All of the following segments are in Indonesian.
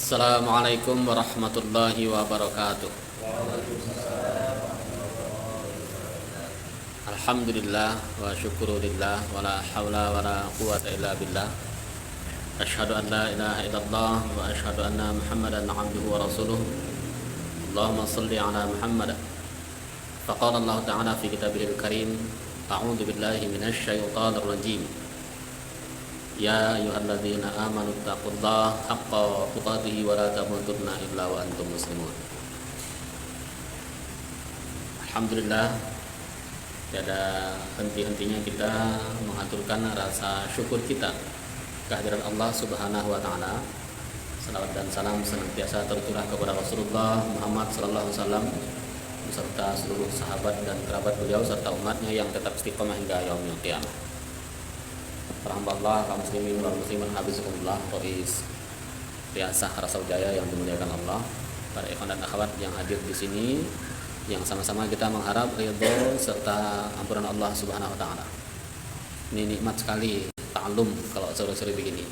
Assalamualaikum warahmatullahi wabarakatuh. Alhamdulillah wa syukurulillah wa la hawla wa la quwata illa billah. Asyhadu an la ilaha illallah wa asyhadu anna Muhammadan abduhu wa rasuluh. Allahumma salli ala Muhammad. Faqala Allah ta'ala fi kitabihil karim, a'udzu billahi minasy syaithanir rajim. Ya ayyuhalladzina amanu taqullaha haqqa tuqatih wa la tamutunna illa wa antum muslimun. Alhamdulillah, tiada henti-hentinya kita mengaturkan rasa syukur kita kehadiran Allah Subhanahu wa taala. Salawat dan salam senantiasa tercurah kepada Rasulullah Muhammad sallallahu alaihi wasallam beserta seluruh sahabat dan kerabat beliau serta umatnya yang tetap istiqomah hingga yaumil qiyamah. Para hamba Allah, kaum muslimin wal muslimat, hafizakumullah, Rois Riasah Rasawijaya yang dimuliakan Allah, para ikhwan dan akhwat yang hadir di sini, yang sama-sama kita mengharap ridho serta ampunan Allah Subhanahu wa taala. Ini nikmat sekali ta'allum kalau sore-sore begini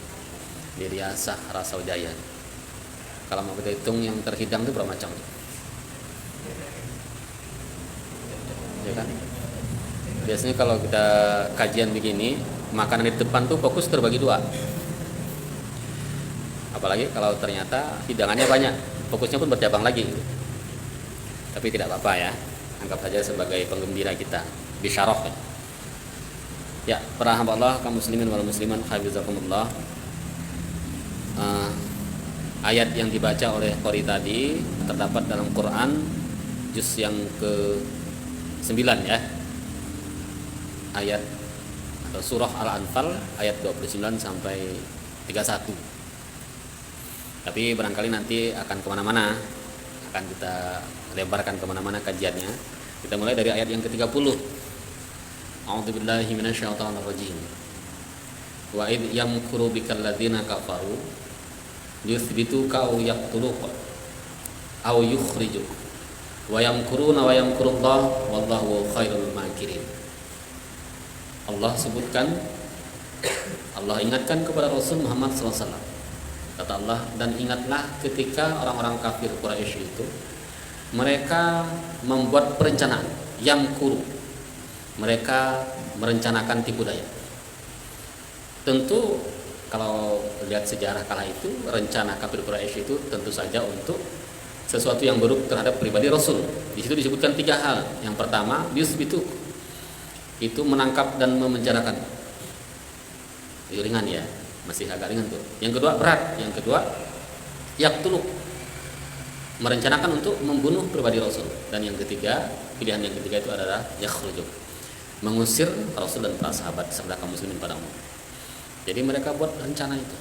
di Riasah Rasawijaya. Kalau mau kita hitung yang terhidang itu berapa macam? Ya kan? Biasanya kalau kita kajian begini, makanan di depan tuh fokus terbagi dua. Apalagi kalau ternyata hidangannya banyak, fokusnya pun bercabang lagi. Tapi tidak apa-apa ya, anggap saja sebagai penggembira kita, bisyarah. Ya, para hamba Allah, kaum muslimin wal muslimat, hafizakumullah. Ayat yang dibaca oleh qori tadi terdapat dalam Quran juz yang ke-9 ya. Ayat atau surah Al-Anfal ayat 29 sampai 31. Tapi barangkali nanti akan kemana-mana, akan kita lebarkan kemana-mana kajiannya. Kita mulai dari ayat yang ke-30. A'udzubillahi minasyaitonirrajim. Wa id yamkuru bikal ladzina kafaru yuthbituka aw yaqtuluka aw yukhrijuk wa yamkuruna wa yamkurullah wallahu khairul makirin. Allah sebutkan, Allah ingatkan kepada Rasul Muhammad SAW. Kata Allah, dan ingatlah ketika orang-orang kafir Quraisy itu mereka membuat perencanaan yang kuru. Mereka merencanakan tipu daya. Tentu kalau lihat sejarah kala itu, rencana kafir Quraisy itu tentu saja untuk sesuatu yang buruk terhadap pribadi Rasul. Di situ disebutkan 3 hal. Yang pertama, yusbitu, itu menangkap dan memenjarakan. Itu ringan ya, masih agak ringan tuh. Yang kedua berat, yang kedua yaqtulu, merencanakan untuk membunuh pribadi Rasul. Dan yang ketiga, pilihan yang ketiga itu adalah yakhrujuk, mengusir Rasul dan para sahabat serta kaum muslimin pada umum. Jadi mereka buat rencana itu.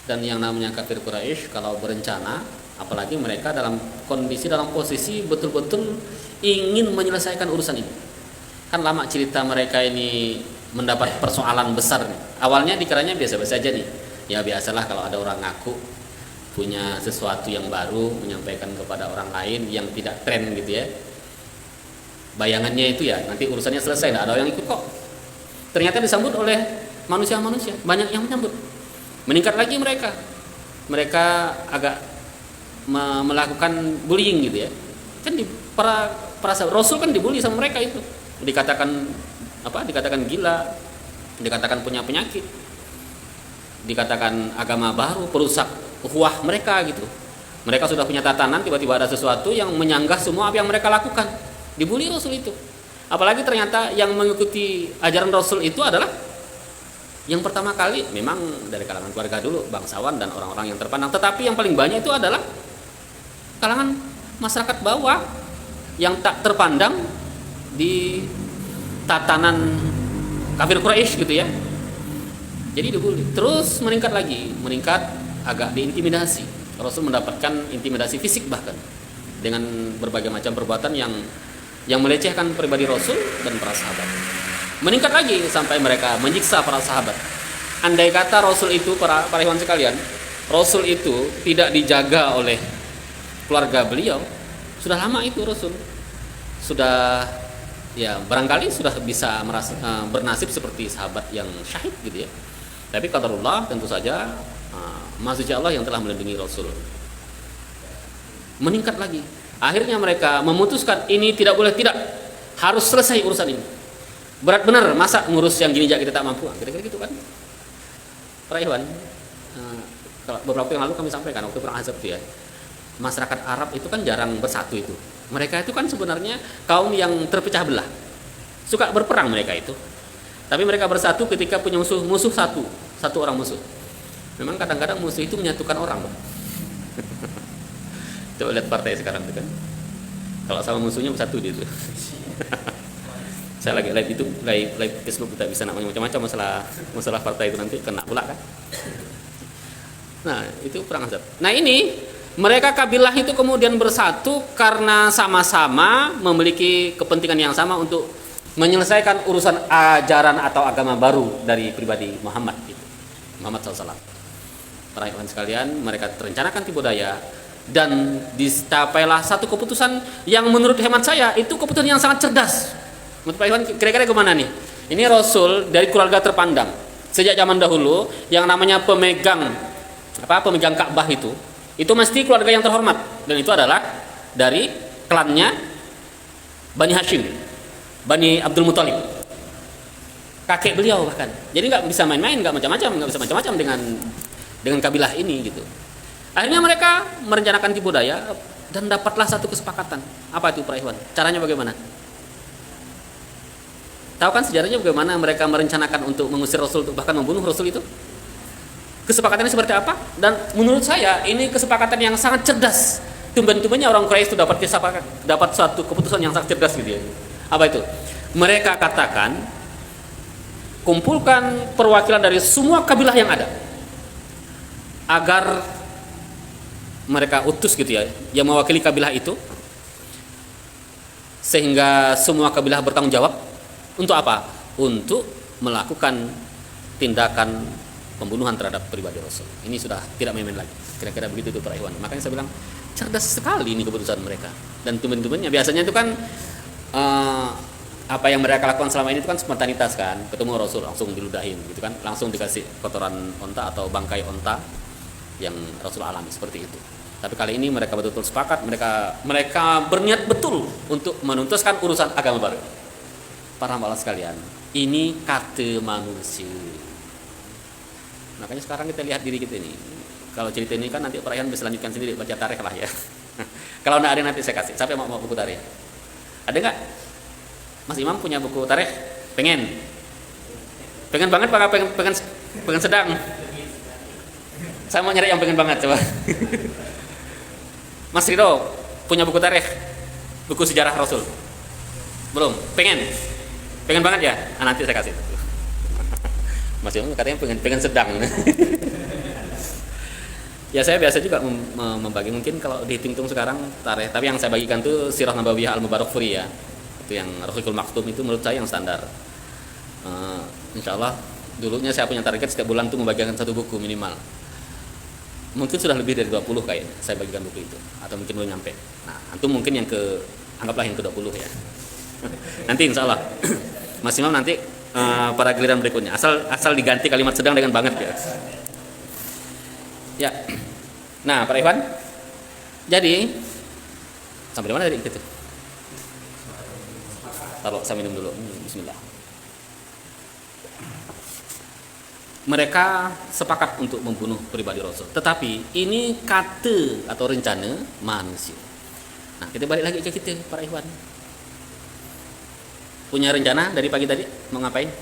Dan yang namanya kafir Quraisy kalau berencana, apalagi mereka dalam kondisi, dalam posisi betul-betul ingin menyelesaikan urusan ini. Kan lama cerita mereka ini mendapat persoalan besar nih. Awalnya dikiranya biasa-biasa aja nih. Ya biasalah kalau ada orang ngaku punya sesuatu yang baru menyampaikan kepada orang lain yang tidak tren gitu ya. Bayangannya itu ya nanti urusannya selesai, tidak ada yang ikut kok. Ternyata disambut oleh manusia-manusia, banyak yang menyambut. Meningkat lagi mereka. Mereka agak melakukan bullying gitu ya. Kan di para Rasul kan dibully sama mereka itu. Dikatakan apa? Dikatakan gila, dikatakan punya penyakit, dikatakan agama baru, perusak ukhuwah mereka gitu. Mereka sudah punya tatanan, tiba-tiba ada sesuatu yang menyanggah semua apa yang mereka lakukan. Dibully Rasul itu. Apalagi ternyata yang mengikuti ajaran Rasul itu adalah yang pertama kali memang dari kalangan keluarga dulu, bangsawan dan orang-orang yang terpandang. Tetapi yang paling banyak itu adalah kalangan masyarakat bawah yang tak terpandang di tatanan kafir Quraisy gitu ya. Jadi dibully. Terus meningkat lagi, meningkat agak diintimidasi. Rasul mendapatkan intimidasi fisik bahkan dengan berbagai macam perbuatan yang melecehkan pribadi Rasul dan para sahabat. Meningkat lagi sampai mereka menyiksa para sahabat. Andai kata Rasul itu, para ikhwan sekalian, Rasul itu tidak dijaga oleh keluarga beliau, sudah lama itu Rasul sudah ya barangkali sudah bisa bernasib seperti sahabat yang syahid gitu ya. Tapi qadarullah tentu saja maksudnya Allah yang telah melindungi Rasul. Meningkat lagi. Akhirnya mereka memutuskan ini tidak boleh, tidak, harus selesai urusan ini. Berat benar, masa ngurus yang gini aja kita tak mampu. Kira-kira gitu kan. Para Ikhwan, beberapa waktu yang lalu kami sampaikan waktu perang Ahzab itu ya. Masyarakat Arab itu kan jarang bersatu itu. Mereka itu kan sebenarnya kaum yang terpecah belah. Suka berperang mereka itu. Tapi mereka bersatu ketika punya musuh satu orang musuh. Memang kadang-kadang musuh itu menyatukan orang, Bang. Coba lihat partai sekarang itu kan. Kalau sama musuhnya bersatu dia itu. Saya lagi live itu, live Facebook, kita bisa namanya macam-macam masalah partai itu, nanti kena pula kan. Nah, itu perang Ahzab. Nah, ini mereka kabilah itu kemudian bersatu karena sama-sama memiliki kepentingan yang sama untuk menyelesaikan urusan ajaran atau agama baru dari pribadi Muhammad itu. Muhammad SAW. Para ikhwan sekalian, mereka terencanakan tipu daya dan dicapailah satu keputusan yang menurut hemat saya itu keputusan yang sangat cerdas. Menurut Pak Iwan, kira-kira kemana nih? Ini Rasul dari keluarga terpandang sejak zaman dahulu, yang namanya pemegang Ka'bah itu mesti keluarga yang terhormat, dan itu adalah dari klannya Bani Hashim, Bani Abdul Muthalib, kakek beliau bahkan. Jadi nggak bisa main-main, nggak bisa macam-macam dengan kabilah ini gitu. Akhirnya mereka merencanakan tipu daya dan dapatlah satu kesepakatan. Apa itu Pak Iwan? Caranya bagaimana? Tahu kan sejarahnya bagaimana mereka merencanakan untuk mengusir Rasul, bahkan membunuh Rasul itu? Kesepakatannya seperti apa? Dan menurut saya ini kesepakatan yang sangat cerdas. Tumben-tumbennya orang Quraisy itu dapat suatu keputusan yang sangat cerdas gitu ya. Apa itu? Mereka katakan, kumpulkan perwakilan dari semua kabilah yang ada, agar mereka utus gitu ya, yang mewakili kabilah itu, sehingga semua kabilah bertanggung jawab. Untuk apa? Untuk melakukan tindakan pembunuhan terhadap pribadi Rasul. Ini sudah tidak main-main lagi. Kira-kira begitu itu para ikhwan. Makanya saya bilang cerdas sekali ini keputusan mereka. Dan tumben-tumbennya biasanya itu kan apa yang mereka lakukan selama ini itu kan spontanitas kan. Ketemu Rasul langsung diludahin gitu kan. Langsung dikasih kotoran onta atau bangkai onta yang Rasul alami seperti itu. Tapi kali ini mereka betul-betul sepakat, mereka berniat betul untuk menuntaskan urusan agama baru. Para hamba Allah sekalian, ini kata manusia. Makanya sekarang kita lihat diri kita ini. Kalau cerita ini kan nanti Pak Rayhan bisa lanjutkan sendiri, baca tarikh lah ya. Kalau nggak ada nanti saya kasih. Siapa yang mau buku tarikh? Ada nggak? Mas Imam punya buku tarikh? Pengen banget Pak? Pengen sedang? Saya mau nyari yang pengen banget coba. Mas Ridho punya buku tarikh? Buku sejarah Rasul? Belum? Pengen banget ya? Nanti saya kasih. Mas Imam katanya pengen sedang. Ya saya biasa juga membagi, mungkin kalau dihitung sekarang tarikh, tapi yang saya bagikan tuh Sirah Nabawiyah Al-Mubarakfuri ya. Itu yang Rahiqul Maktum, itu menurut saya yang standar. Insyaallah dulunya saya punya target setiap bulan tuh membagikan satu buku minimal. Mungkin sudah lebih dari 20 kayaknya saya bagikan buku itu, atau mungkin belum nyampe. Nah, antum mungkin yang anggaplah yang ke-20 ya. Nanti insyaallah maksimal nanti pada giliran berikutnya, asal diganti kalimat sedang dengan banget ya. Ya. Nah, Pak Iwan, jadi sampai di mana tadi gitu? Taruh saya minum dulu. Bismillah. Mereka sepakat untuk membunuh pribadi Rasul, tetapi ini kata atau rencana manusia. Nah, kita balik lagi ke kita, Pak Iwan. Punya rencana dari pagi tadi mau ngapain?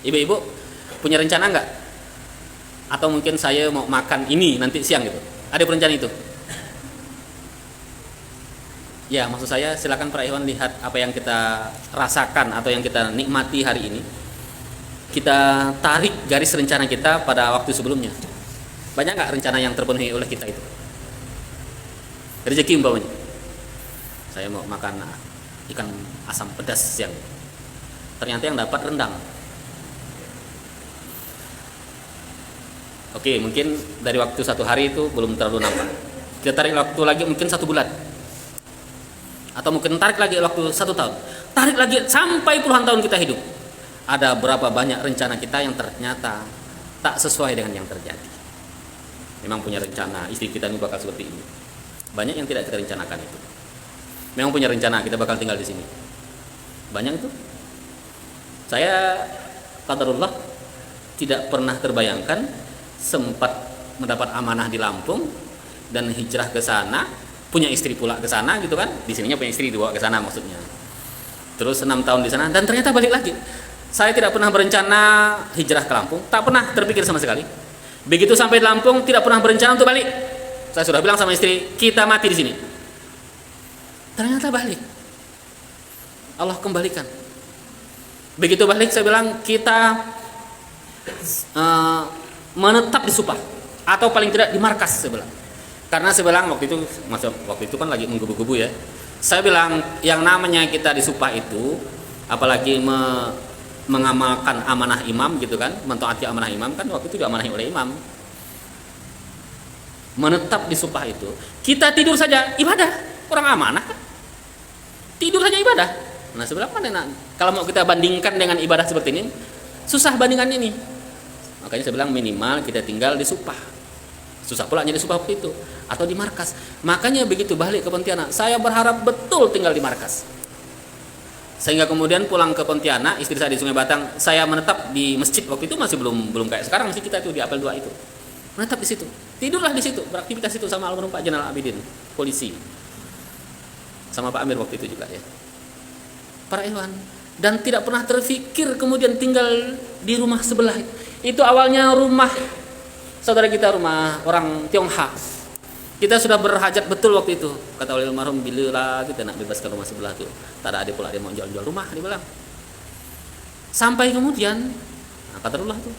Ibu-ibu punya rencana enggak? Atau mungkin saya mau makan ini nanti siang gitu. Ada perencanaan itu? Ya, maksud saya silakan Pak Iwan lihat apa yang kita rasakan atau yang kita nikmati hari ini. Kita tarik garis rencana kita pada waktu sebelumnya. Banyak enggak rencana yang terpenuhi oleh kita itu? Rezeki umpamanya. Saya mau makan ikan asam pedas siang. Ternyata yang dapat rendang. Oke, mungkin dari waktu 1 hari itu belum terlalu nampak. Kita tarik waktu lagi mungkin 1 bulan. Atau mungkin tarik lagi waktu 1 tahun. Tarik lagi sampai puluhan tahun kita hidup. Ada berapa banyak rencana kita yang ternyata tak sesuai dengan yang terjadi. memang punya rencana istri kita ini bakal seperti ini. Banyak yang tidak kita rencanakan itu. Memang punya rencana kita bakal tinggal di sini. Banyak itu. Saya qadarullah tidak pernah terbayangkan sempat mendapat amanah di Lampung dan hijrah ke sana, punya istri pula ke sana gitu kan. Di sininya punya istri dibawa ke sana maksudnya. Terus 6 tahun di sana dan ternyata balik lagi. Saya tidak pernah berencana hijrah ke Lampung, tak pernah terpikir sama sekali. Begitu sampai di Lampung tidak pernah berencana untuk balik. Saya sudah bilang sama istri, kita mati di sini. Ternyata balik. Allah kembalikan. Begitu balik saya bilang kita menetap di Supah atau paling tidak di markas saya bilang. Karena saya bilang waktu itu kan lagi menggebu-gebu ya. Saya bilang yang namanya kita di Supah itu apalagi mengamalkan amanah imam gitu kan, mentaati amanah imam kan waktu itu diamanahi oleh imam. Menetap di Supah itu, kita tidur saja ibadah, orang amanah kan. Tidur saja ibadah. Nah, sebelah mana kalau mau kita bandingkan dengan ibadah seperti ini, susah bandingan ini. Makanya saya bilang minimal kita tinggal di Supah. Susah pula jadi Supah itu atau di markas. Makanya begitu balik ke Pontianak, saya berharap betul tinggal di markas. Sehingga kemudian pulang ke Pontianak, istri saya di Sungai Batang, saya menetap di masjid waktu itu masih belum kayak sekarang masjid kita itu di Apel 2 itu. Menetap di situ. Tidurlah di situ, beraktivitas itu sama almarhum Pak Jenderal Abidin, polisi. Sama Pak Amir waktu itu juga ya. Para ikhwan, dan tidak pernah terfikir kemudian tinggal di rumah sebelah. Itu awalnya rumah saudara kita, rumah orang Tionghoa. Kita sudah berhajat betul waktu itu. Kata oleh almarhum, bila kita nak bebaskan rumah sebelah itu, tak ada pula dia mau jual rumah, dia bilang. Sampai kemudian, qadarullah tuh,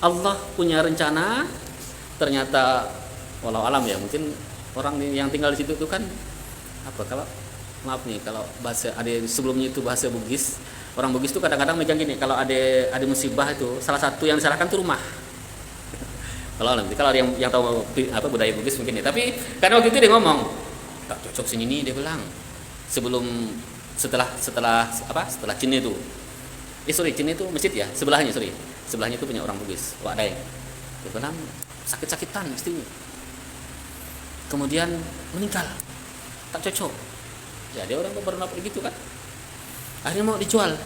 Allah punya rencana. Ternyata walau alam ya, mungkin orang yang tinggal di situ itu kan apa, kalau maaf nih kalau bahasa ada sebelumnya itu bahasa Bugis. Orang Bugis itu kadang-kadang megang gini, kalau ada musibah itu salah satu yang disalahkan tuh rumah. Kalau ada yang tahu apa budaya Bugis mungkin ya. Tapi karena waktu itu dia ngomong, tak cocok sini nih dia bilang. Setelah Cina itu. Cina itu masjid ya, sebelahnya itu punya orang Bugis, Wak Daeng. Dia bilang sakit-sakitan istrinya. Kemudian meninggal. Tak cocok. Ya dia orang baru dapat begitu kan. Akhirnya mau dijual.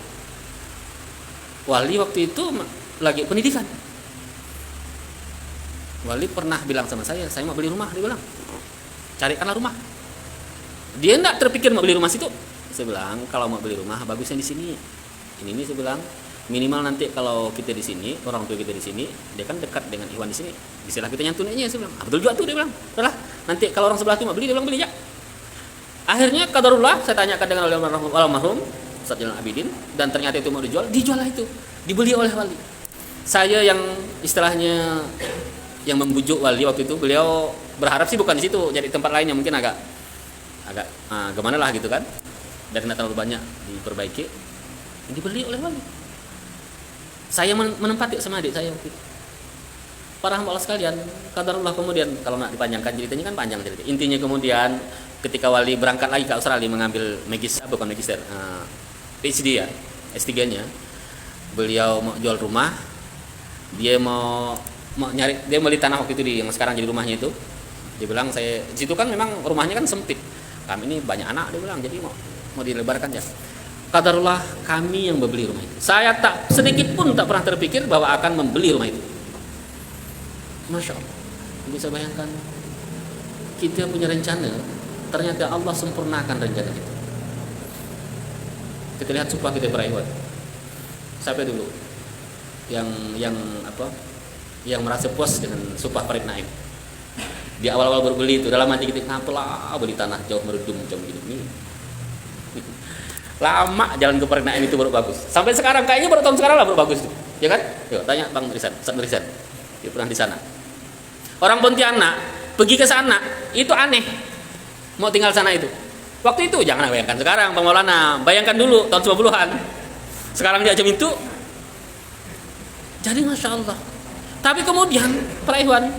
Wali waktu itu lagi pendidikan. Wali pernah bilang sama saya mau beli rumah, dia bilang. Carikanlah rumah. Dia enggak terpikir mau beli rumah situ. Saya bilang, kalau mau beli rumah bagusnya di sini. Ini saya bilang, minimal nanti kalau kita di sini, orang tua kita di sini, dia kan dekat dengan Iwan di sini. Bisalah kita nyantuninnya, saya bilang. Betul juga tuh dia bilang. Udahlah, nanti kalau orang sebelah itu mau beli, dia bilang beli ya. Akhirnya qadarullah saya tanyakan dengan almarhum Ustaz Jalan Abidin, dan ternyata itu mau dijual lah itu. Dibeli oleh wali. Saya yang istilahnya yang membujuk wali waktu itu, beliau berharap sih bukan di situ, jadi tempat lain yang mungkin agak gimana lah gitu kan. Dan tidak terlalu banyak diperbaiki. Dibeli oleh wali. Saya menempati sama adik saya waktu itu. Para hamba Allah sekalian, qadarullah kemudian kalau nak dipanjangkan ceritanya kan panjang cerita. Intinya kemudian ketika wali berangkat lagi ke Australia mengambil PhD ya, S3-nya. Beliau mau jual rumah. Dia mau beli tanah waktu itu yang sekarang jadi rumahnya itu. Dia bilang saya di situ kan memang rumahnya kan sempit. Kami ini banyak anak, dia bilang, jadi mau dilebarkan ya. Qadarullah kami yang membeli rumah itu. Saya tak sedikit pun tak pernah terpikir bahwa akan membeli rumah itu. Masya Allah, bisa bayangkan kita punya rencana, ternyata Allah sempurnakan rencana kita. Kita lihat Supah kita berakhir. Siapa dulu yang merasa puas dengan Supah Parit Naim? Di awal-awal baru beli itu, dalam hati kita, ngapalah beli tanah jauh merudum jauh begini. Lama jalan ke Parit Naim itu baru bagus. Sampai sekarang kayaknya baru tahun sekarang lah baru bagus itu. Ya kan? Yuk tanya Bang Risan, Ustaz Risan. Dia pernah di sana. Orang Pontianak pergi ke sana itu aneh. Mau tinggal sana itu. Waktu itu jangan bayangkan sekarang Bang Maulana, bayangkan dulu tahun 90-an. Sekarang dia jam itu. Jadi Masya Allah. Tapi kemudian para ikhwan,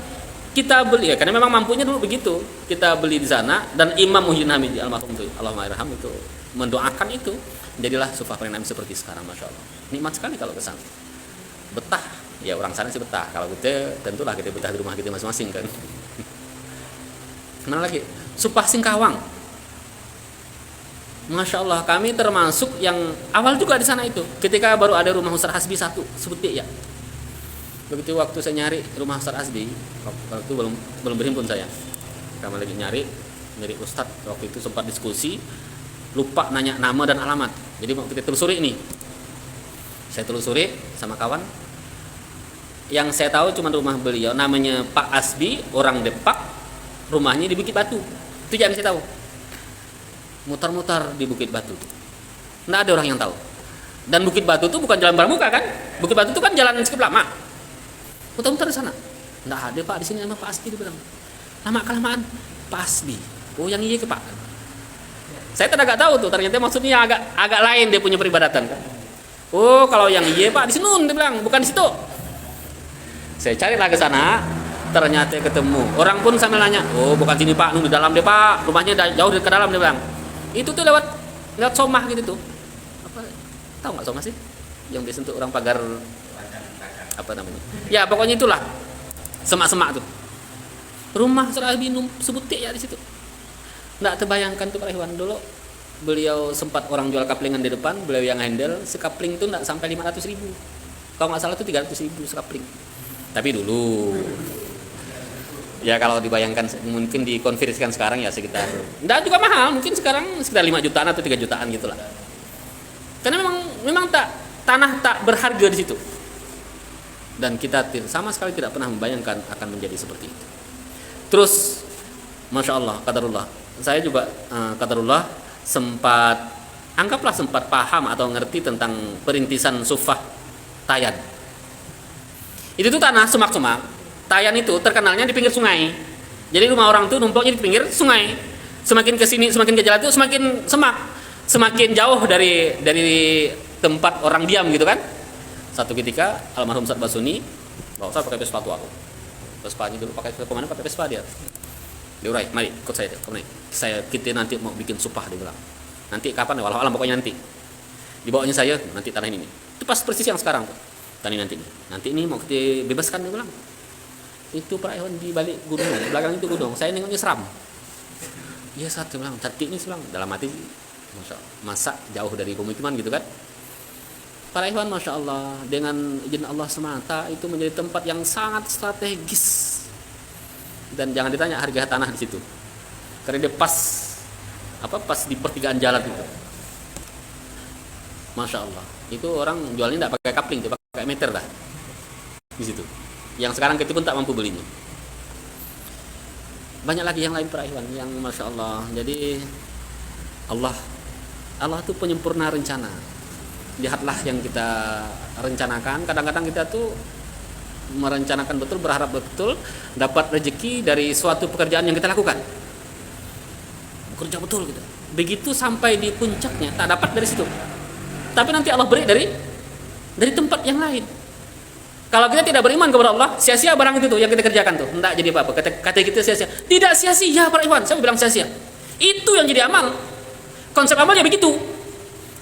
kita beli ya, karena memang mampunya dulu begitu. Kita beli di sana dan Imam Muhyiddin Hamid almarhum itu, Allahumma irham, itu mendoakan itu. Jadilah Supah Parit Naim seperti sekarang, Masya Allah. Nikmat sekali kalau ke sana. Betah. Ya orang sana sih betah. Kalau kita tentulah kita betah di rumah kita masing-masing kan. Mana lagi? Supah Singkawang. Masya Allah, kami termasuk yang awal juga di sana itu. Ketika baru ada rumah Ustaz Hasbi satu, seperti ya. Begitu waktu saya nyari rumah Ustaz Hasbi, waktu itu belum berhimpun saya. Kami lagi nyari Ustadz, waktu itu sempat diskusi, lupa nanya nama dan alamat. Jadi mau kita telusuri ini. Saya telusuri sama kawan. Yang saya tahu cuma rumah beliau, namanya Pak Asbi, orang Depak, rumahnya di Bukit Batu. Itu yang saya tahu. Mutar-mutar di Bukit Batu. Nggak ada orang yang tahu. Dan Bukit Batu itu bukan jalan Pramuka kan? Bukit Batu itu kan jalan cukup lama. Mutar-mutar di sana. Nggak ada Pak di sini nama Pak Asbi, dibilang. Lama kelamaan Pak Asbi. Oh yang iya ke Pak. Saya tidak tahu tuh. Ternyata maksudnya agak lain dia punya peribadatan kan. Oh kalau yang iya Pak di sini, dia bilang, bukan di situ. Saya carilah ke sana, ternyata ketemu. Orang pun sambil nanya, oh bukan sini Pak, di dalam deh Pak, rumahnya jauh ke dalam, dia bilang. Itu tuh lewat somah gitu tuh. Apa? Tahu nggak somah sih? Yang biasa untuk orang pagar apa namanya? Ya pokoknya itulah semak-semak tuh. Rumah Surah Binum sebutik ya di situ. Nggak terbayangkan tuh Pak Iwan dulu. Beliau sempat orang jual kaplingan di depan, beliau yang handle. Sekapling tuh nggak sampai 500.000. Kalau nggak salah tuh 300.000 sekapling. Tapi dulu ya kalau dibayangkan mungkin dikonversikan sekarang ya sekitar enggak juga mahal, mungkin sekarang sekitar 5 jutaan atau 3 jutaan gitulah. Karena memang tanah tak berharga di situ. Dan kita sama sekali tidak pernah membayangkan akan menjadi seperti itu. Terus Masya Allah, qadarullah. Saya juga qadarullah sempat paham atau ngerti tentang perintisan Sufah Tayan. Itu tuh tanah semak-semak. Tayan itu terkenalnya di pinggir sungai. Jadi rumah orang tuh numpuknya di pinggir sungai. Semakin ke sini, semakin ke jalan itu semakin semak, semakin jauh dari tempat orang diam gitu kan. Satu ketika almarhum Ustaz Basuni, Pak Ustaz pakai Vespa tua aku. Vespanya dulu pakai kemana? Pakai Vespa dia. Dia urai, mari ikut saya kemana? Kita nanti mau bikin supah, dia bilang. Nanti kapan ya? Walau alam pokoknya nanti. Dibawanya saya nanti tanah ini. Itu pas persis yang sekarang tuh. Tani nanti ini mau kita bebaskan, dia bilang. Itu Pak Iwan di balik gunung, belakang itu gunung. Saya nengoknya seram. Iya saat dia bilang, cantik ini bilang. Dalam hati, masa jauh dari pemukiman gitu kan. Pak Iwan Masya Allah, dengan izin Allah semata itu menjadi tempat yang sangat strategis. Dan jangan ditanya harga tanah di situ. Karena dia pas di pertigaan jalan itu. Masya Allah. Itu orang jualnya tidak pakai kapling, dia pakai meter dah di situ. Yang sekarang kita pun tak mampu belinya. Banyak lagi yang lain Pak Iwan yang Masya Allah. Jadi Allah itu penyempurna rencana. Lihatlah yang kita rencanakan. Kadang-kadang kita tuh merencanakan betul, berharap betul dapat rezeki dari suatu pekerjaan yang kita lakukan. Bekerja betul gitu. Begitu sampai di puncaknya tak dapat dari situ. Tapi nanti Allah beri dari tempat yang lain. Kalau kita tidak beriman kepada Allah, sia-sia barang itu tuh yang kita kerjakan tuh. Enggak jadi apa-apa. Kata kita sia-sia. Tidak sia-sia Pak Iwan. Saya bilang sia-sia. Itu yang jadi amal. Konsep amalnya begitu.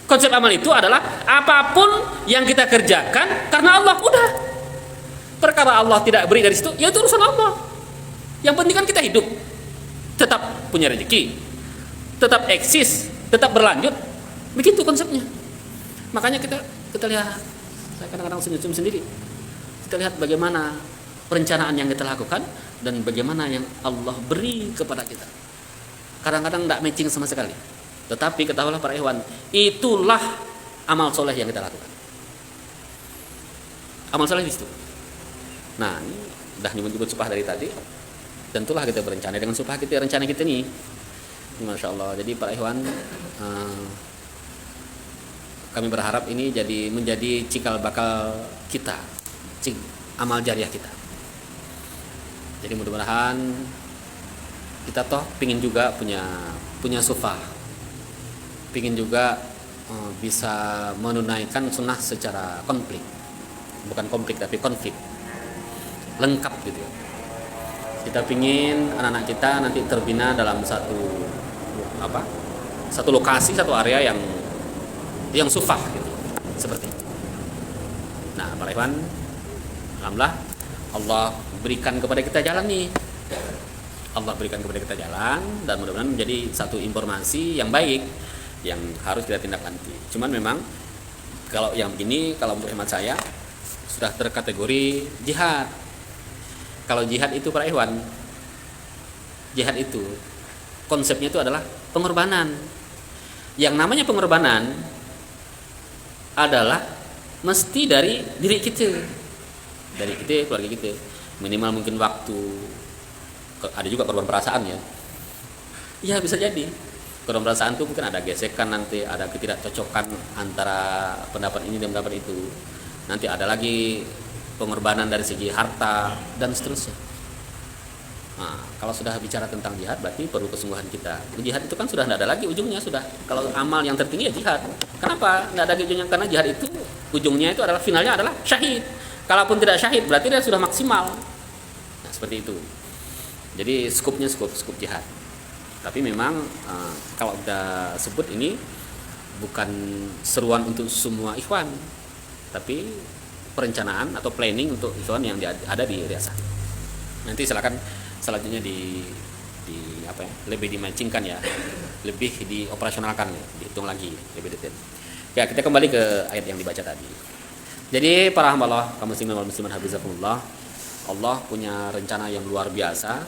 Konsep amal itu adalah apapun yang kita kerjakan karena Allah, udah. Perkara Allah tidak beri dari situ, ya itu urusan Allah. Yang penting kan kita hidup, tetap punya rezeki, tetap eksis, tetap berlanjut. Begitu konsepnya. Makanya kita lihat, saya kadang-kadang senyum sendiri. Kita lihat bagaimana perencanaan yang kita lakukan dan bagaimana yang Allah beri kepada kita. Kadang-kadang tidak matching sama sekali. Tetapi ketahuilah para ikhwan, itulah amal soleh yang kita lakukan. Amal soleh di situ. Nah, ini udah nyebut-nyebut supah dari tadi. Tentulah kita berencana dengan supah kita, rencana kita nih. Masya Allah. Jadi para ikhwan, kami berharap ini menjadi cikal bakal kita, amal jariah kita. Jadi mudah-mudahan kita toh pingin juga punya supah, pingin juga bisa menunaikan sunnah secara bukan konflik tapi konflik lengkap gitu. Kita pingin anak-anak kita nanti terbina dalam satu lokasi, satu area yang sufah gitu, seperti itu. Nah, Pak Iwan, Alhamdulillah Allah berikan kepada kita jalan nih. Allah berikan kepada kita jalan, dan mudah-mudahan menjadi satu informasi yang baik yang harus kita tindak lanjuti. Cuman memang kalau yang begini, kalau untuk hemat saya sudah terkategori jihad. Kalau jihad itu para ikhwan, jihad itu konsepnya itu adalah pengorbanan. Yang namanya pengorbanan adalah mesti dari diri kita, dari kita, keluarga kita. Minimal mungkin waktu, ada juga korban perasaan ya. Iya, bisa jadi korban perasaan itu mungkin ada gesekan, nanti ada ketidakcocokan antara pendapat ini dan pendapat itu. Nanti ada lagi pengorbanan dari segi harta dan seterusnya. Nah, kalau sudah bicara tentang jihad berarti perlu kesungguhan kita. Jihad itu kan sudah tidak ada lagi ujungnya sudah. Kalau amal yang tertinggi ya jihad. Kenapa tidak ada lagi ujungnya? Karena jihad itu ujungnya itu adalah, finalnya adalah syahid. Kalaupun tidak syahid berarti dia sudah maksimal. Nah, seperti itu. Jadi skupnya skup jihad. Tapi memang kalau kita sebut ini bukan seruan untuk semua ikhwan, tapi perencanaan atau planning untuk ikhwan yang ada di Riyasah. Nanti silakan selanjutnya di apa ya, lebih dimancingkan ya, lebih dioperasionalkan ya, dihitung lagi lebih detail. Ya, kita kembali ke ayat yang dibaca tadi. Jadi para hamba Allah, kaum muslimin wal muslimat hafizakumullah, Allah punya rencana yang luar biasa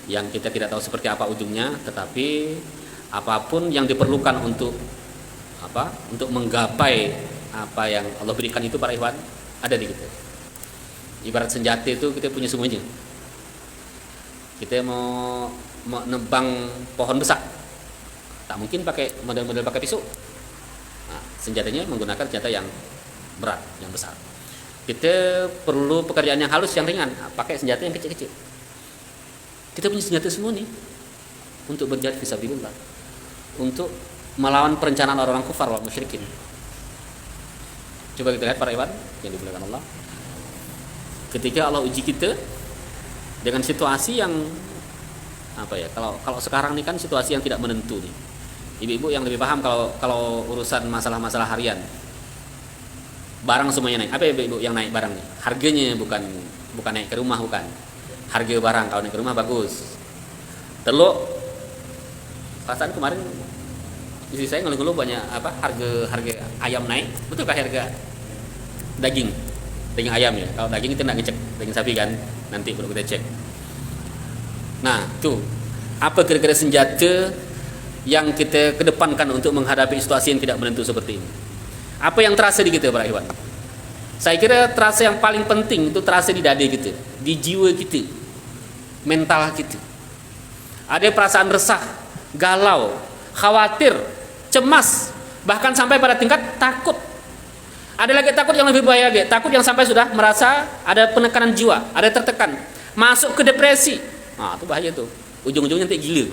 yang kita tidak tahu seperti apa ujungnya, tetapi apapun yang diperlukan untuk apa? Untuk menggapai apa yang Allah berikan itu para ikhwan ada di kita. Ibarat senjata itu kita punya semuanya. Kita mau nebang pohon besar, tak mungkin pakai model-model pakai pisau. Nah, senjatanya menggunakan senjata yang berat, yang besar. Kita perlu pekerjaan yang halus, yang ringan, pakai senjata yang kecil-kecil. Kita punya senjata semua nih untuk berjihad fisabilillah, untuk melawan perencanaan orang-orang kufar wal musyrikin. Coba kita lihat para ikhwan yang dimuliakan Allah. Ketika Allah uji kita dengan situasi yang apa ya? Kalau sekarang ini kan situasi yang tidak menentu nih. Ibu-ibu yang lebih paham kalau urusan masalah-masalah harian. Barang semuanya naik. Apa ya ibu yang naik barang nih? Harganya bukan naik ke rumah, bukan. Harga barang kalau naik ke rumah bagus. Telur perasaan kemarin istri saya ngeluh-ngeluh banyak apa harga ayam naik. Betulkah harga daging ayam ya? Kalau daging kita nggak ngecek daging sapi kan, nanti baru kita cek. Nah, tuh apa kira-kira senjata yang kita kedepankan untuk menghadapi situasi yang tidak menentu seperti ini? Apa yang terasa di kita para ikhwan? Saya kira terasa yang paling penting itu terasa di dada kita, di jiwa kita, mental kita. Ada perasaan resah, galau, khawatir, cemas, bahkan sampai pada tingkat takut. Ada lagi takut yang lebih bahaya lagi, takut yang sampai sudah merasa ada penekanan jiwa, ada tertekan, masuk ke depresi. Nah, itu bahaya tuh. Ujung-ujungnya nanti gila.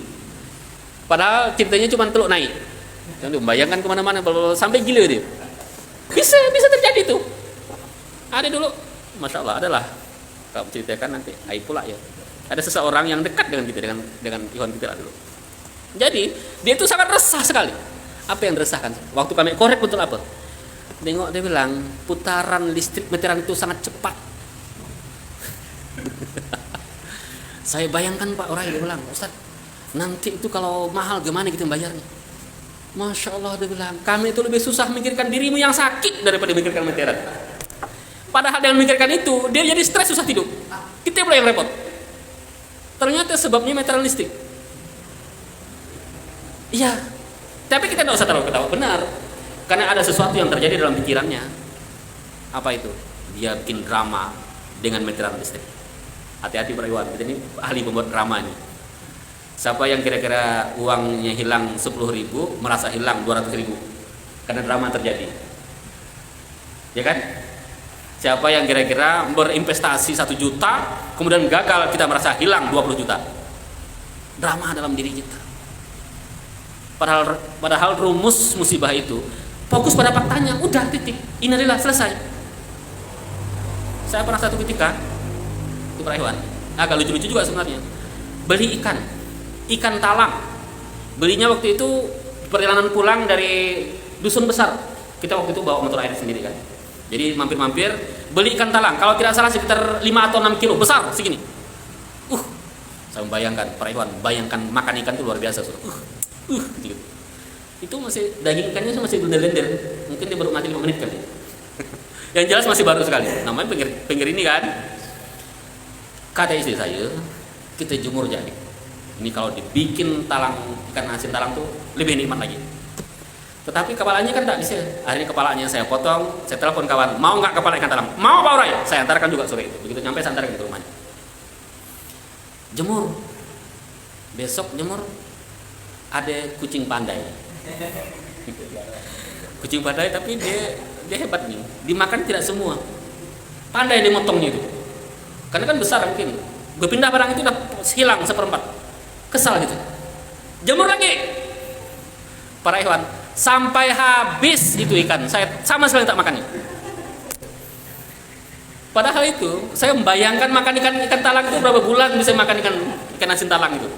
Padahal ceritanya cuma teluk naik. Jangan membayangkan kemana-mana sampai gila dia. Bisa terjadi tuh. Ada dulu, masya Allah, adalah kalau ceritakan nanti aib pula ya. Ada seseorang yang dekat dengan kita, dengan ikhwan kita dulu. Jadi dia itu sangat resah sekali. Apa yang resahkan? Waktu kami korek betul apa? Tengok dia bilang putaran listrik meteran itu sangat cepat. Saya bayangkan Pak orang dia bilang, Ustaz, nanti itu kalau mahal gimana kita bayarnya? Masya Allah dia bilang, kami itu lebih susah mikirkan dirimu yang sakit daripada mikirkan meteran. Padahal dengan memikirkan itu, dia jadi stres, susah tidur. Kita pula yang repot. Ternyata sebabnya meteran listrik. Iya, tapi kita tidak usah terlalu ketawa. Benar, karena ada sesuatu yang terjadi dalam pikirannya. Apa itu? Dia bikin drama dengan meteran listrik. Hati-hati para ikhwan, kita ini ahli membuat drama ini. Siapa yang kira-kira uangnya hilang 10.000 merasa hilang 200.000 karena drama terjadi, ya kan? Siapa yang kira-kira berinvestasi 1 juta kemudian gagal, kita merasa hilang 20 juta. Drama dalam diri kita. Padahal rumus musibah itu fokus pada faktanya, udah titik, inilah selesai. Saya pernah satu ketika itu para ikhwan, agak lucu-lucu juga sebenarnya, beli ikan talang. Belinya waktu itu perjalanan pulang dari dusun besar. Kita waktu itu bawa motor air sendiri kan. Jadi mampir-mampir beli ikan talang, kalau tidak salah sekitar 5 atau 6 kilo, besar segini. Saya membayangkan, para ikhwan, bayangkan makan ikan itu luar biasa. Gitu. Itu masih, daging ikannya masih lender-lender. Mungkin dia baru mati 5 menit kali. Yang jelas masih baru sekali. Namanya pinggir ini kan. Kata istri saya, kita jemur jadi. Ini kalau dibikin talang, ikan asin talang tuh lebih nikmat lagi. Tetapi kepalanya kan tak bisa. Akhirnya kepalanya saya potong, saya telepon kawan, mau nggak kepala ikan talang? Mau Pak Uray? Saya antarkan juga sore itu. Begitu nyampe saya antarkan ke rumahnya. Jemur. Besok jemur ada kucing pandai. Kucing pandai tapi dia hebat nih. Dimakan tidak semua. Pandai dia motongnya itu. Karena kan besar mungkin. Berpindah barang itu udah hilang 1/4. Kesal gitu. Jemur lagi. Para ikhwan, sampai habis itu ikan, saya sama sekali tak makannya. Padahal itu, saya membayangkan makan ikan talang itu berapa bulan bisa makan ikan asin talang itu.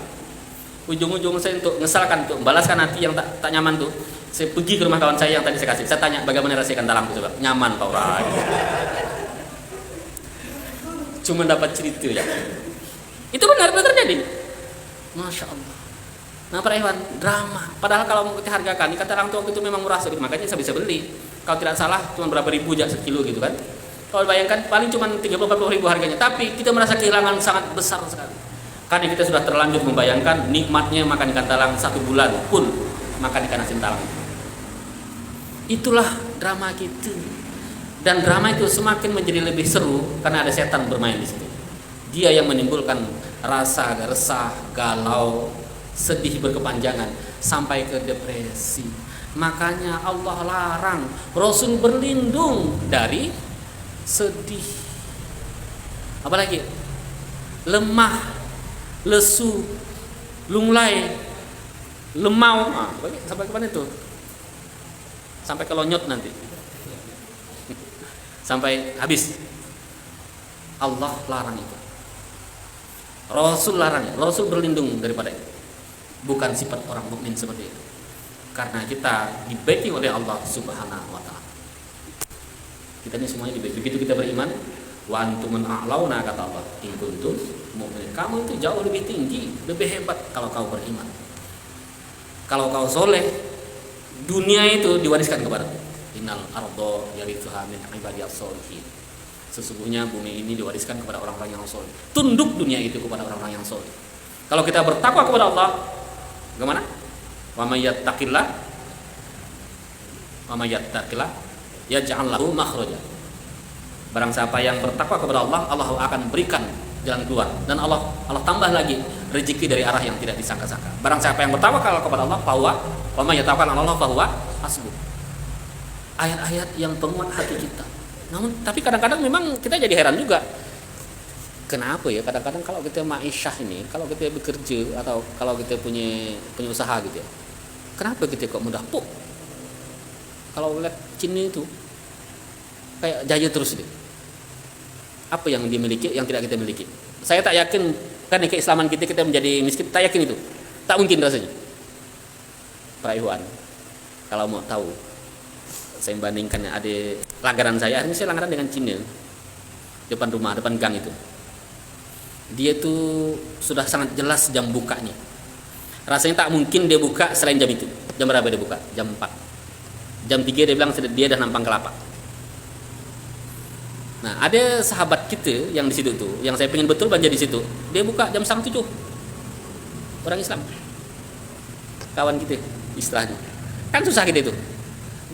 Ujung-ujung saya untuk ngesalkan, untuk membalaskan hati yang tak nyaman tuh, saya pergi ke rumah kawan saya yang tadi saya kasih. Saya tanya bagaimana rasa ikan talang itu, coba. Nyaman Pak Uray. Cuma dapat cerita ya. Itu benar-benar terjadi. Masya Allah. Nah para ikhwan, drama. Padahal kalau mau kita hargakan, ikan talang itu waktu itu memang murah sekali, makanya saya bisa beli. Kalau tidak salah cuma berapa ribu aja sekilo gitu kan. Kalau bayangkan paling cuma 30-40 ribu harganya, tapi kita merasa kehilangan sangat besar sekali. Karena kita sudah terlanjur membayangkan nikmatnya makan ikan talang 1 bulan pun makan ikan asin talang. Itulah drama kita. Dan drama itu semakin menjadi lebih seru karena ada setan bermain di situ. Dia yang menimbulkan rasa resah, galau, sedih berkepanjangan sampai ke depresi. Makanya Allah larang, Rasul berlindung dari sedih, apalagi lemah, lesu, lunglai, lemau. Sampai kapan itu? Sampai kelonyot nanti. Sampai habis. Allah larang itu. Rasul larang, Rasul berlindung daripada itu. Bukan sifat orang mukmin seperti itu. Karena kita di-backing oleh Allah Subhanahu wa taala. Kita ini semuanya di-backing. Begitu kita beriman, wa antumun a'launa kata Allah, in kuntum mu'minin. Kamu itu jauh lebih tinggi, lebih hebat kalau kau beriman. Kalau kau soleh, dunia itu diwariskan kepadamu. Innal ardo yarithuha min ibadiyas sholihin. Sesungguhnya bumi ini diwariskan kepada orang-orang yang soleh. Tunduk dunia itu kepada orang-orang yang soleh. Kalau kita bertakwa kepada Allah, bagaimana? Wa may yattaqillah yaj'al lahu makhraja. Barang siapa yang bertakwa kepada Allah, Allah akan berikan jalan keluar, dan Allah tambah lagi rezeki dari arah yang tidak disangka-sangka. Barang siapa yang bertawakal kepada Allah, wa may yatawakkal 'ala Allah fa huwa hasbuh. Ayat-ayat yang penguat hati kita. Namun tapi kadang-kadang memang kita jadi heran juga. Kenapa ya kadang-kadang kalau kita ma'isyah ini, kalau kita bekerja atau kalau kita punya usaha gitu ya, kenapa kita kok mudah puk? Kalau lihat Cina itu kayak jaya terus dia. Apa yang dimiliki yang tidak kita miliki? Saya tak yakin kan keislaman kita menjadi miskin, tak yakin itu. Tak mungkin rasanya. Para ikhwan, kalau mau tahu, saya bandingkan ada langgaran saya, ini saya langgaran dengan Cina. Depan rumah, depan gang itu. Dia tuh sudah sangat jelas jam bukanya. Rasanya tak mungkin dia buka selain jam itu. Jam berapa dia buka? Jam 4. Jam 3 dia bilang dia dah nampang kelapa. Nah, ada sahabat kita yang di situ tuh, yang saya pengen betul belanja di situ. Dia buka jam 7. Orang Islam. Kawan kita istilahnya. Kan susah kita itu.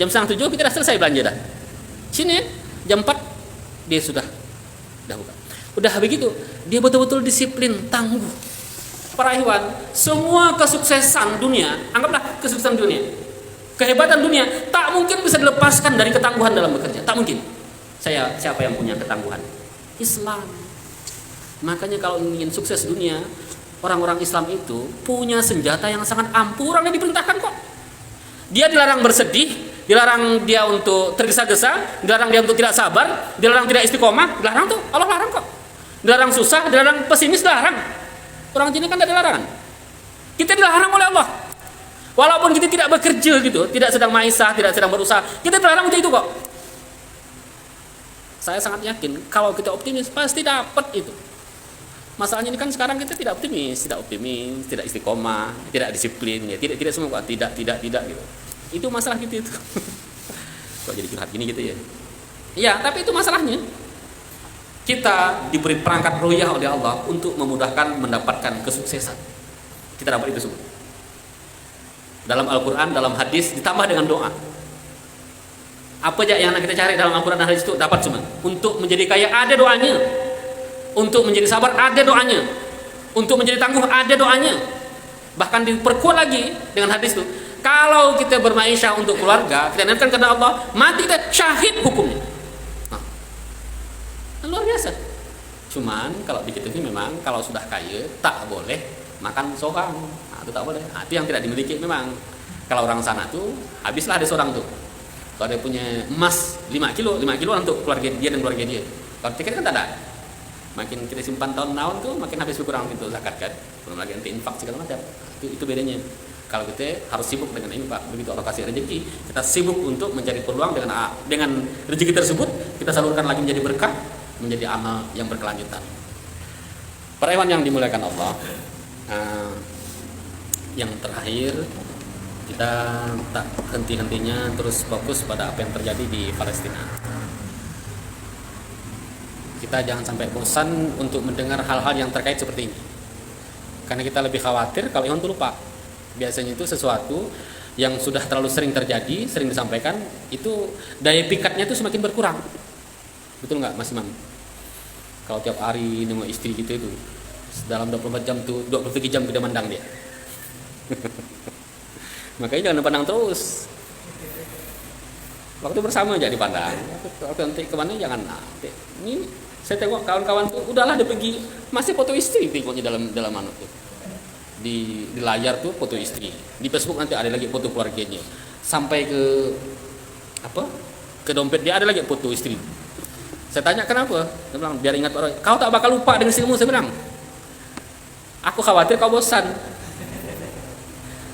Jam 7 kita dah selesai belanja dah. Sini jam 4 dia sudah buka. Udah begitu, dia betul-betul disiplin, tangguh. Para ikhwan, semua kesuksesan dunia, anggaplah kesuksesan dunia, kehebatan dunia, tak mungkin bisa dilepaskan dari ketangguhan dalam bekerja. Tak mungkin. Siapa yang punya ketangguhan? Islam. Makanya kalau ingin sukses dunia, orang-orang Islam itu punya senjata yang sangat ampuh. Orangnya diperintahkan kok. Dia dilarang bersedih, dilarang dia untuk tergesa-gesa, dilarang dia untuk tidak sabar, dilarang tidak istiqomah, dilarang tuh, Allah larang kok. Dilarang susah, dilarang pesimis, dilarang. Orang Cina kan tidak dilarang. Kita dilarang oleh Allah. Walaupun kita tidak bekerja gitu, tidak sedang maisah, tidak sedang berusaha, kita dilarang untuk itu kok. Saya sangat yakin kalau kita optimis pasti dapat itu. Masalahnya ini kan sekarang kita tidak optimis, tidak istiqomah, tidak disiplin, ya tidak semua, tidak gitu. Itu masalah gitu itu. Kok jadi curhat gini gitu ya? Ya, tapi itu masalahnya. Kita diberi perangkat royah oleh Allah untuk memudahkan mendapatkan kesuksesan. Kita dapat itu semua. Dalam Al-Quran, dalam hadis, ditambah dengan doa. Apa aja yang kita cari dalam Al-Quran dan hadis itu dapat semua. Untuk menjadi kaya ada doanya. Untuk menjadi sabar ada doanya. Untuk menjadi tangguh ada doanya. Bahkan diperkuat lagi dengan hadis itu. Kalau kita bermaisha untuk keluarga, kita niatkan karena Allah, mati kita syahid hukumnya. Luar biasa. Cuman kalau di kita ini memang kalau sudah kaya tak boleh makan seorang. Itu tak boleh. Itu yang tidak dimiliki memang. Kalau orang sana tuh habislah ada seorang tuh. Kalau dia punya emas 5 kilo untuk keluarga dia dan keluarga dia. Kalau kita kan tak ada. Makin kita simpan tahun-tahun tuh makin habis berkurang untuk zakat kan. Belum lagi nanti infak segala macam. Itu bedanya. Kalau kita harus sibuk dengan ini Pak, begitu Allah kasih rezeki, kita sibuk untuk mencari peluang dengan rezeki tersebut kita salurkan lagi menjadi berkah, menjadi amal yang berkelanjutan. Para hewan yang dimuliakan Allah, yang terakhir kita tak henti-hentinya terus fokus pada apa yang terjadi di Palestina. Kita jangan sampai bosan untuk mendengar hal-hal yang terkait seperti ini, karena kita lebih khawatir kalau hewan itu lupa. Biasanya itu sesuatu yang sudah terlalu sering terjadi, sering disampaikan, itu daya pikatnya itu semakin berkurang. Betul nggak Mas Imam? Kalau tiap hari nengok istri kita itu dalam 24 jam tuh 23 jam kita mandang dia. Makanya jangan dipandang terus. Waktu bersama aja dipandang. Waktu nanti kemana jangan nanti. Ini saya tengok kawan-kawan tuh udahlah dia pergi masih foto istri tengoknya dalam anu tuh. Di layar tuh foto istri, di Facebook nanti ada lagi foto keluarganya, sampai ke dompet dia ada lagi foto istri. Saya tanya kenapa, dia bilang biar ingat orang. Kau tak bakal lupa dengan istrimu, saya bilang. Aku khawatir kau bosan.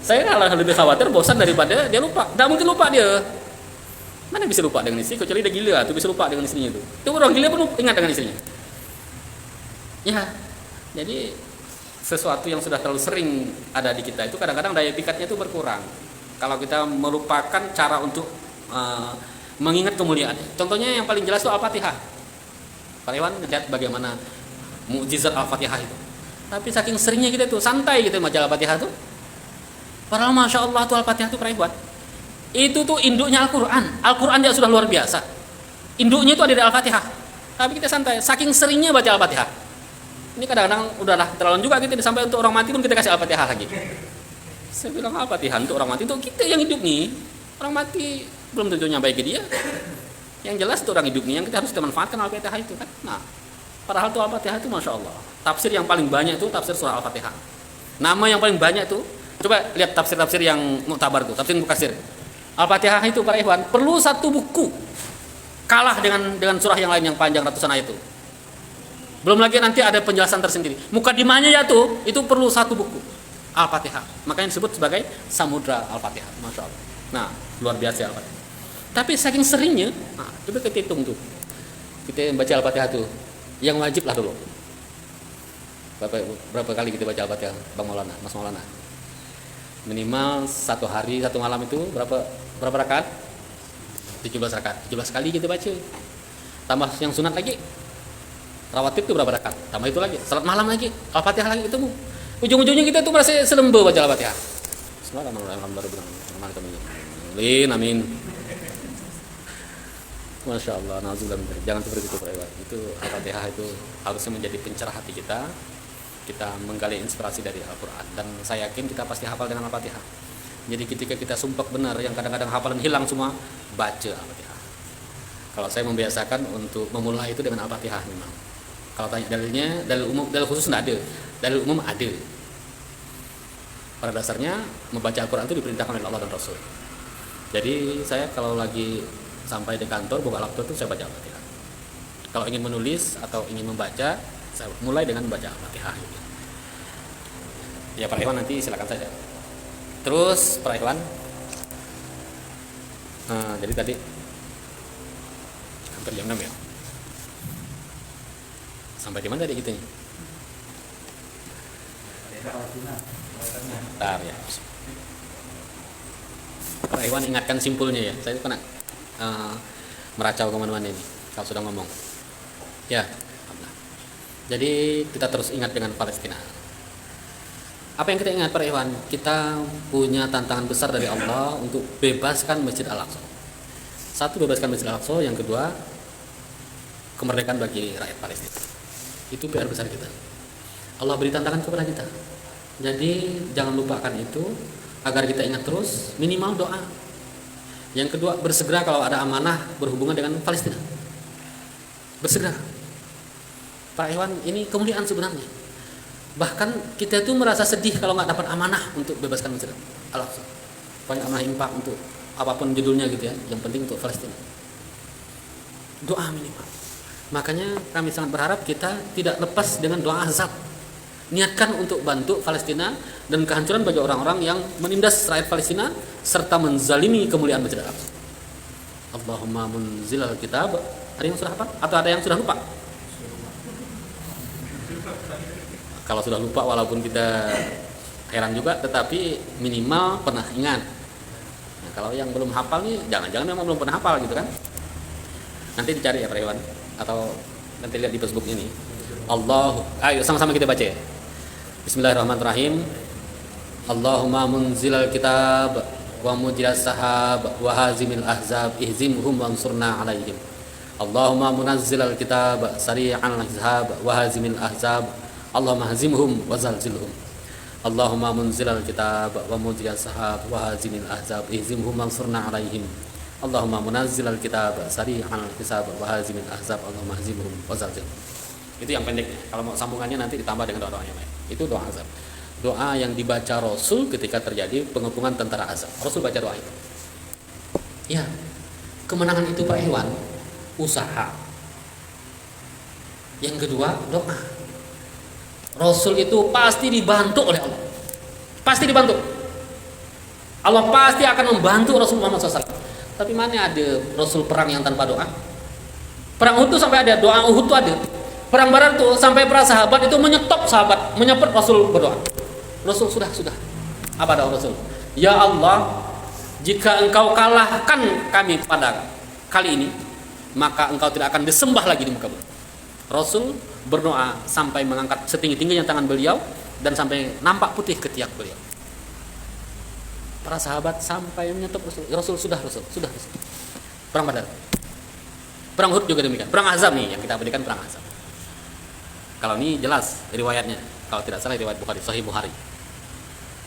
Saya malah lebih khawatir bosan daripada dia lupa. Tidak mungkin lupa dia. Mana bisa lupa dengan istri? Kecuali dia gila tuh bisa lupa dengan istrinya itu. Itu orang gila pun ingat dengan istrinya. Ya, jadi sesuatu yang sudah terlalu sering ada di kita itu kadang-kadang daya pikatnya itu berkurang. Kalau kita melupakan cara untuk mengingat kemuliaan. Contohnya yang paling jelas itu Al-Fatihah. Pak Iwan lihat bagaimana mukjizat Al-Fatihah itu. Tapi saking seringnya kita tuh santai gitu baca Al-Fatihah tuh. Padahal Masya Allah tuh Al-Fatihah tuh Pak Iwan. Itu tuh induknya Al-Quran. Al-Quran dia sudah luar biasa. Induknya itu ada di Al-Fatihah. Tapi kita santai. Saking seringnya baca Al-Fatihah. Ini kadang-kadang udahlah terlalu juga kita sampai untuk orang mati pun kita kasih Al-Fatihah lagi. Saya bilang Al-Fatihah untuk orang mati untuk kita yang hidup nih. Orang mati belum tentu nyampai ke dia. Yang jelas itu orang hidup nih yang kita harus manfaatkan Al-Fatihah itu kan. Nah, padahal tuh Al-Fatihah itu Masya Allah. Tafsir yang paling banyak itu tafsir surah Al-Fatihah. Nama yang paling banyak tuh, coba lihat tafsir-tafsir yang muktabar tuh, tafsir Mukatsir. Al-Fatihah itu para ikhwan perlu satu buku. Kalah dengan surah yang lain yang panjang ratusan ayat itu. Belum lagi nanti ada penjelasan tersendiri. Mukadimahnya ya tuh, itu perlu satu buku. Al-Fatihah. Makanya disebut sebagai Samudra Al-Fatihah. Masya Allah. Nah, luar biasa Al-Fatihah. Tapi saking seringnya, coba kita hitung tuh. Kita baca Al-Fatihah tuh. Yang wajib lah dulu. Berapa kali kita baca Al-Fatihah, Bang Maulana, Mas Maulana? Minimal satu hari, satu malam itu berapa rakaat? 17 rakaat. 17 kali kita baca. Tambah yang sunat lagi. Rawatib itu berapa rakaat? Tambah itu lagi. Salat malam lagi. Al-Fatihah lagi itu. Ujung-ujungnya kita tuh merasa selembe baca Al-Fatihah. Bismillahirrahmanirrahim. Amin. Masya Allah. Nauzubillah. Jangan seperti itu Pak Iwan. Itu Al-Fatihah itu harusnya menjadi pencerah hati kita. Kita menggali inspirasi dari Al-Quran. Dan saya yakin kita pasti hafal dengan Al-Fatihah. Jadi ketika kita sumpah benar, yang kadang-kadang hafalan hilang semua, baca Al-Fatihah. Kalau saya membiasakan untuk memulai itu dengan Al-Fatihah memang. Kalau tanya dalilnya, dalil umum, dalil khusus tidak ada. Dalil umum ada. Pada dasarnya membaca Al-Quran itu diperintahkan oleh Allah dan Rasul. Jadi saya kalau lagi sampai di kantor buka laptop itu saya baca Al-Fatihah. Kalau ingin menulis atau ingin membaca, saya mulai dengan membaca Al-Fatihah. Ya Pak Iwan nanti silakan saja. Terus Pak Iwan, jadi tadi hampir jam 6 ya. Sampai di mana tadi kita nih? Bentar ya. Pak Iwan ingatkan simpulnya ya. Saya kena meracau kemana-mana ini kalau sudah ngomong. Ya. Jadi kita terus ingat dengan Palestina. Apa yang kita ingat Pak Iwan? Kita punya tantangan besar dari Allah untuk bebaskan Masjid Al-Aqsa. Satu, bebaskan Masjid Al-Aqsa. Yang kedua, kemerdekaan bagi rakyat Palestina. Itu PR besar kita. Allah beri tantangan kepada kita. Jadi jangan lupakan itu, agar kita ingat terus, minimal doa. Yang kedua, bersegera kalau ada amanah berhubungan dengan Palestina. Bersegera. Pak Iwan, ini kemuliaan sebenarnya. Bahkan kita itu merasa sedih kalau nggak dapat amanah untuk bebaskan Masjid Al-Aqsa. Banyak amanah impak untuk apapun judulnya gitu ya. Yang penting untuk Palestina. Doa minimal. Makanya kami sangat berharap kita tidak lepas dengan doa azab. Niatkan untuk bantu Palestina dan kehancuran bagi orang-orang yang menindas rakyat Palestina serta menzalimi kemuliaan Masjid Al-Aqsa. Allahumma munzilal kitab. Ada yang sudah hafal atau ada yang sudah lupa? Kalau sudah lupa walaupun kita heran juga, tetapi minimal pernah ingat. Nah, kalau yang belum hafal nih, jangan-jangan memang belum pernah hafal gitu kan? Nanti dicari ya Pak Iwan, atau nanti lihat di Facebook ini. Ayo sama-sama kita baca ya. Bismillahirrahmanirrahim. Allahumma munzilal kitab wa mujras sahab wa hazimil ahzab ihzimhum wansurna alaihim. Allahumma munazzilal kitab sari'al ahzab wa hazimil ahzab Allahumma hazimhum wa zalzilhum. Allahumma munzilal kitab wa mujras sahab wa hazimil ahzab ihzimhum wansurna alaihim. Allahumma munazzilal kitab sari'al hisab wa hazimil ahzab Allahumma hazimhum wa zalzilhum. Itu yang pendeknya. Kalau mau sambungannya nanti ditambah dengan doa yang lain. Itu doa azab. Doa yang dibaca Rasul ketika terjadi pengepungan tentara azab. Rasul baca doa itu. Ya, kemenangan itu Pak Iwan, usaha. Yang kedua, doa. Rasul itu pasti dibantu oleh Allah. Pasti dibantu. Allah pasti akan membantu Rasul Muhammad SAW. Tapi mana ada Rasul perang yang tanpa doa? Perang Uhud itu sampai ada doa Uhud itu ada. Perang Badar tuh sampai para sahabat itu menyetop Rasul berdoa. Rasul sudah. Apa doa Rasul? Ya Allah, jika engkau kalahkan kami pada kali ini, maka engkau tidak akan disembah lagi di muka bumi. Rasul berdoa sampai mengangkat setinggi-tingginya tangan beliau dan sampai nampak putih ketiak beliau. Para sahabat sampai menyetop Rasul sudah. Perang Badar. Perang Uhud juga demikian. Perang Ahzab nih yang kita berikan perang Ahzab. Kalau ini jelas riwayatnya, kalau tidak salah riwayat Bukhari, Sahih Bukhari.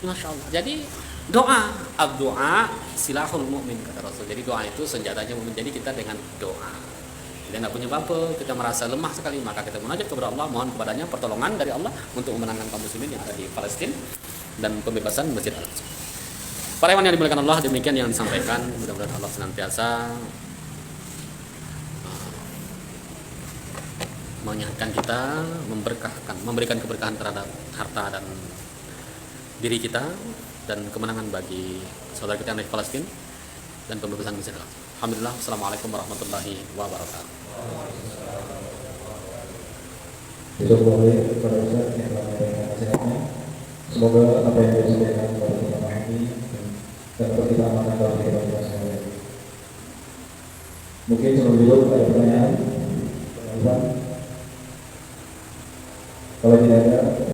Masya Allah. Jadi doa, doa silahul mu'min kata Rasul. Jadi doa itu senjatanya mu'min. Jadi kita dengan doa. Kita nggak punya apa, kita merasa lemah sekali, maka kita munajat kepada Allah, mohon kepadanya pertolongan dari Allah untuk memenangkan kaum muslimin yang ada di Palestina dan pembebasan Masjid Al-Aqsa. Para iman yang dimuliakan Allah, demikian yang disampaikan. Mudah-mudahan Allah senantiasa menyehatkan kita, memberikan keberkahan terhadap harta dan diri kita dan kemenangan bagi saudara kita yang ada di Palestina dan pembebasan Masjid Al-Aqsa. Alhamdulillah. Assalamualaikum warahmatullahi wabarakatuh. Semoga apa yang disampaikan kepada kita pahami dan dapat kita amalkan dalam kehidupan kita sehari-hari. Mungkin sebelum dulu ada pertanyaan. Kalau tidak ada